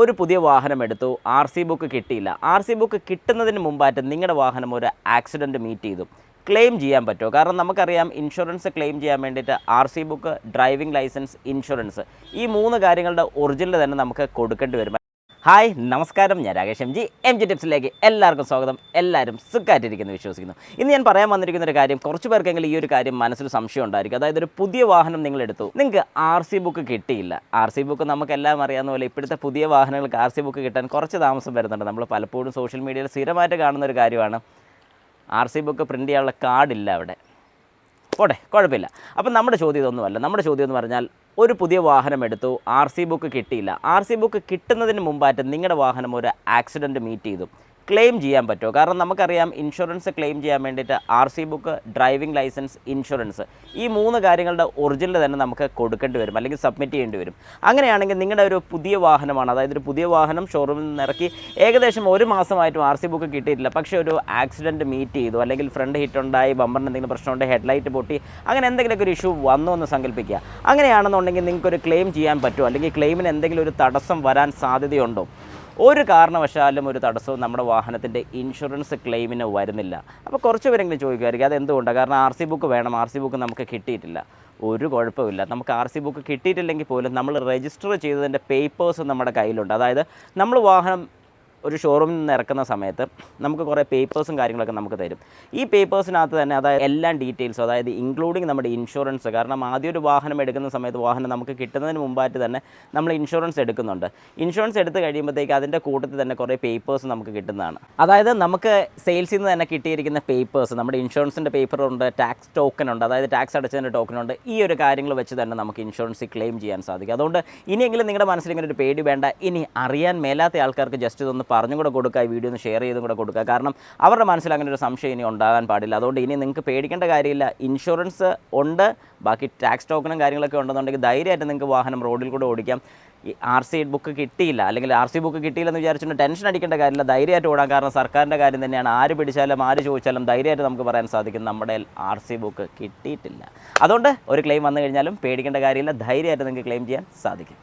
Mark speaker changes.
Speaker 1: ഒരു പുതിയ വാഹനം എടുത്തു, RC ബുക്ക് കിട്ടിയില്ല. RC ബുക്ക് കിട്ടുന്നതിന് മുമ്പായിട്ട് നിങ്ങളുടെ വാഹനം ഒരു ആക്സിഡൻറ്റ് മീറ്റ് ചെയ്തു. ക്ലെയിം ചെയ്യാൻ പറ്റുമോ? കാരണം നമുക്കറിയാം ഇൻഷുറൻസ് ക്ലെയിം ചെയ്യാൻ വേണ്ടിയിട്ട് RC book, driving licence, insurance ഈ 3 കാര്യങ്ങളുടെ ഒറിജിനൽ തന്നെ നമുക്ക് കൊടുക്കേണ്ടി വരും. ഹായ് നമസ്കാരം, ഞാൻ രാകേഷ് എം ജി ടിപ്സിലേക്ക് എല്ലാവർക്കും സ്വാഗതം. എല്ലാവരും സുഖമായിട്ടിരിക്കുന്നു വിശ്വസിക്കുന്നു. ഇന്ന് ഞാൻ പറയാൻ വന്നിരിക്കുന്ന ഒരു കാര്യം, കുറച്ച് പേർക്കെങ്കിലും ഈ ഒരു കാര്യം മനസ്സിൽ സംശയം ഉണ്ടായിരിക്കും. അതായത് ഒരു പുതിയ വാഹനം നിങ്ങളെടുത്തു, നിങ്ങൾക്ക് RC ബുക്ക് കിട്ടിയില്ല. RC ബുക്ക് നമുക്കെല്ലാം അറിയാവുന്ന പോലെ ഇപ്പോഴത്തെ പുതിയ വാഹനങ്ങൾക്ക് RC ബുക്ക് കിട്ടാൻ കുറച്ച് താമസം വരുന്നുണ്ട്. നമ്മൾ പലപ്പോഴും സോഷ്യൽ മീഡിയയിൽ സ്ഥിരമായിട്ട് കാണുന്ന ഒരു കാര്യമാണ്, RC ബുക്ക് പ്രിൻ്റ് ചെയ്യാനുള്ള കാർഡില്ല അവിടെ. പോട്ടെ, കുഴപ്പമില്ല. അപ്പം നമ്മുടെ ചോദ്യം ഇതൊന്നുമല്ല. നമ്മുടെ ചോദ്യം എന്ന് പറഞ്ഞാൽ, ഒരു പുതിയ വാഹനം എടുത്തു, RC ബുക്ക് കിട്ടിയില്ല. RC ബുക്ക് കിട്ടുന്നതിന് മുമ്പായിട്ട് നിങ്ങളുടെ വാഹനം ഒരു ആക്സിഡൻറ്റ് മീറ്റ് ചെയ്തു. ക്ലെയിം ചെയ്യാൻ പറ്റുമോ? കാരണം നമുക്കറിയാം ഇൻഷുറൻസ് ക്ലെയിം ചെയ്യാൻ വേണ്ടിയിട്ട് RC book, driving licence, insurance ഈ 3 കാര്യങ്ങളുടെ ഒറിജിനൽ തന്നെ നമുക്ക് കൊടുക്കേണ്ടി വരും, അല്ലെങ്കിൽ സബ്മിറ്റ് ചെയ്യേണ്ടി വരും. അങ്ങനെയാണെങ്കിൽ നിങ്ങളുടെ ഒരു പുതിയ വാഹനമാണ്, അതായത് ഒരു പുതിയ വാഹനം ഷോറൂമിൽ നിന്ന് ഇറക്കി ഏകദേശം 1 മാസമായിട്ടും RC ബുക്ക് കിട്ടിയിട്ടില്ല. പക്ഷേ ഒരു ആക്സിഡൻറ്റ് മീറ്റ് ചെയ്തു, അല്ലെങ്കിൽ ഫ്രണ്ട് ഹിറ്റ് ഉണ്ടായി, ബമ്പറിന് എന്തെങ്കിലും പ്രശ്നമുണ്ട്, ഹെഡ്ലൈറ്റ് പൊട്ടി, അങ്ങനെ എന്തെങ്കിലുമൊക്കെ ഒരു ഇഷ്യൂ വന്നു എന്ന് സങ്കല്പിക്കുക. അങ്ങനെയാണെന്നുണ്ടെങ്കിൽ നിങ്ങൾക്കൊരു ക്ലെയിം ചെയ്യാൻ പറ്റുമോ? അല്ലെങ്കിൽ ക്ലെയിമിന് എന്തെങ്കിലും ഒരു തടസ്സം വരാൻ സാധ്യതയുണ്ടോ? ഒരു കാരണവശാലും ഒരു തടസ്സവും നമ്മുടെ വാഹനത്തിൻ്റെ ഇൻഷുറൻസ് ക്ലെയിമിന് വരുന്നില്ല. അപ്പോൾ കുറച്ച് പേരെങ്കിലും ചോദിക്കുമായിരിക്കും അതെന്തുകൊണ്ടാണ്? കാരണം RC ബുക്ക് വേണം, RC ബുക്ക് നമുക്ക് കിട്ടിയിട്ടില്ല. ഒരു കുഴപ്പമില്ല. നമുക്ക് RC ബുക്ക് കിട്ടിയിട്ടില്ലെങ്കിൽ പോലും നമ്മൾ രജിസ്റ്റർ ചെയ്തതിൻ്റെ പേപ്പേഴ്സ് നമ്മുടെ കയ്യിലുണ്ട്. അതായത് നമ്മൾ വാഹനം ഒരു ഷോറൂമിൽ നിന്ന് ഇറക്കുന്ന സമയത്ത് നമുക്ക് കുറേ പേപ്പേഴ്സും കാര്യങ്ങളൊക്കെ നമുക്ക് തരും. ഈ പേപ്പേഴ്സിനകത്ത് തന്നെ അതായത് എല്ലാ ഡീറ്റെയിൽസും, അതായത് ഇൻക്ലൂഡിങ് നമ്മുടെ ഇൻഷുറൻസ്. കാരണം ആദ്യം ഒരു വാഹനം എടുക്കുന്ന സമയത്ത് വാഹനം നമുക്ക് കിട്ടുന്നതിന് മുമ്പായിട്ട് തന്നെ നമ്മൾ ഇൻഷുറൻസ് എടുക്കുന്നുണ്ട്. ഇൻഷുറൻസ് എടുത്ത് കഴിയുമ്പോഴത്തേക്ക് അതിൻ്റെ കൂട്ടത്തിൽ തന്നെ കുറേ പേപ്പേഴ്സ് നമുക്ക് കിട്ടുന്നതാണ്. അതായത് നമുക്ക് സെയിൽസിൽ നിന്ന് തന്നെ കിട്ടിയിരിക്കുന്ന പേപ്പേഴ്സ്, നമ്മുടെ ഇൻഷുറൻസിൻ്റെ പേപ്പറുണ്ട്, ടാക്സ് ടോക്കൺ ഉണ്ട്, അതായത് ടാക്സ് അടച്ചതിൻ്റെ ടോക്കൺ ഉണ്ട്. ഈ ഒരു കാര്യങ്ങൾ വെച്ച് തന്നെ നമുക്ക് ഇൻഷുറൻസ് ക്ലെയിം ചെയ്യാൻ സാധിക്കും. അതുകൊണ്ട് ഇനിയെങ്കിലും നിങ്ങളുടെ മനസ്സിൽ ഇങ്ങനെ ഒരു പേടി വേണ്ട. ഇനി അറിയാൻ മേലാത്ത ആൾക്കാർക്ക് ജസ്റ്റ് ഇതൊന്ന് പറഞ്ഞും കൂടെ കൊടുക്കുക, ഈ വീഡിയോ ഒന്ന് ഷെയർ ചെയ്തും കൂടെ കൊടുക്കുക. കാരണം അവരുടെ മനസ്സിൽ അങ്ങനെ ഒരു സംശയം ഇനി ഉണ്ടാകാൻ പാടില്ല. അതുകൊണ്ട് ഇനി നിങ്ങൾക്ക് പേടിക്കേണ്ട കാര്യമില്ല. ഇൻഷുറൻസ് ഉണ്ട്, ബാക്കി ടാക്സ് ടോക്കണും കാര്യങ്ങളൊക്കെ ഉണ്ടെന്നുണ്ടെങ്കിൽ ധൈര്യമായിട്ട് നിങ്ങൾക്ക് വാഹനം റോഡിൽ കൂടെ ഓടിക്കാം. ഈ RC ബുക്ക് കിട്ടിയില്ല, അല്ലെങ്കിൽ RC ബുക്ക് കിട്ടിയില്ലെന്ന് വിചാരിച്ചുകൊണ്ട് ടെൻഷൻ അടിക്കേണ്ട കാര്യമില്ല. ധൈര്യമായിട്ട് ഓടാം. കാരണം സർക്കാരിൻ്റെ കാര്യം തന്നെയാണ്. ആര് പിടിച്ചാലും ആര് ചോദിച്ചാലും ധൈര്യമായിട്ട് നമുക്ക് പറയാൻ സാധിക്കും, നമ്മുടെ RC ബുക്ക് കിട്ടിയിട്ടില്ല. അതുകൊണ്ട് ഒരു ക്ലെയിം വന്നു കഴിഞ്ഞാലും പേടിക്കേണ്ട കാര്യമില്ല. ധൈര്യമായിട്ട് നിങ്ങൾക്ക് ക്ലെയിം ചെയ്യാൻ സാധിക്കും.